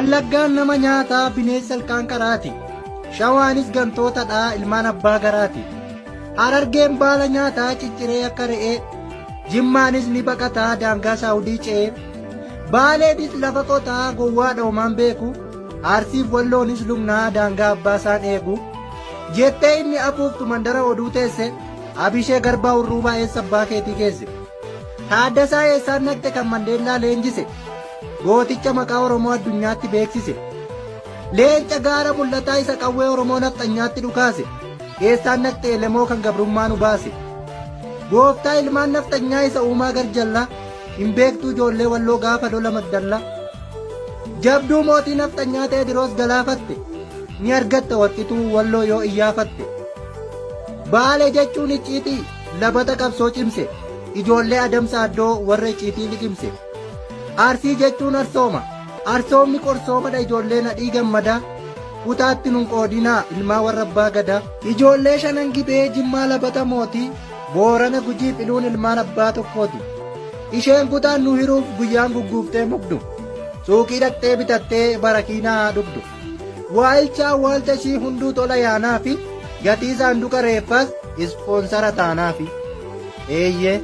Wallaggaan nama nyaataa bineensa ilkaan qaraati. Shawaanis gantootadhaa ilmaan abbaa garaati. Harargeen baala nyaataa cicciree akka re'ee. Jimmaanis ni baqataa daangaa saawudii ce'ee. Baaleedis lafa qotaa gowwaa dhoomaan beeku. Arsiif walloonis lugnaa daangaa abbaa isaan eegu. Jettee inni afuuftu mandara oduu teesse. Abishee Garbaa Urruubaa eessa abbaa keetii keesse. Taaddasaa eessaan naqxe kan Mandeellaa leenjise. Gooticha maqaa Oromoo addunyaatti beeksise. Leenca gaara mul'ataa isa qawwee Oromoo nafxanyaatti dhukaase. Eessaan naqxe Elemoo kan gabrummaa nu baase. Gooftaa ilmaan nafxanyaa isa uumaa garjallaa. Hin beektuu ijoollee walloo gaafa lola Magdallaa. Jabduu mootii nafxanyaa ta'e diroos galaafatte. Ni argatta waxituu walloo yoo iyyaafatte. Baalee jechuun icciitii labata qabsoo cimse. Ijoollee adamsa addoo warra icciitii liqimse. Arsii jechuun arsooma. Arsoomni qorsoomadha ijoollee nadhii gammadaa. Kutaatti nun qoodinaa ilmaa warra abbaa gadaa. Ijoollee shanan gibee Jimmaa labata mootii. Boorana Gujii filuun ilmaan abbaa tokkooti. Isheen kutaan nu hiruuf guyyaan gugguuftee mugdu. Suuqii dhaqxee bitattee barakiinaa dhugdu. Waalchaa waalcha ishii hunduu tola yaanaa fi gatii saanduqa reeffaas ispoonsara taanaa fi. Eeyyee.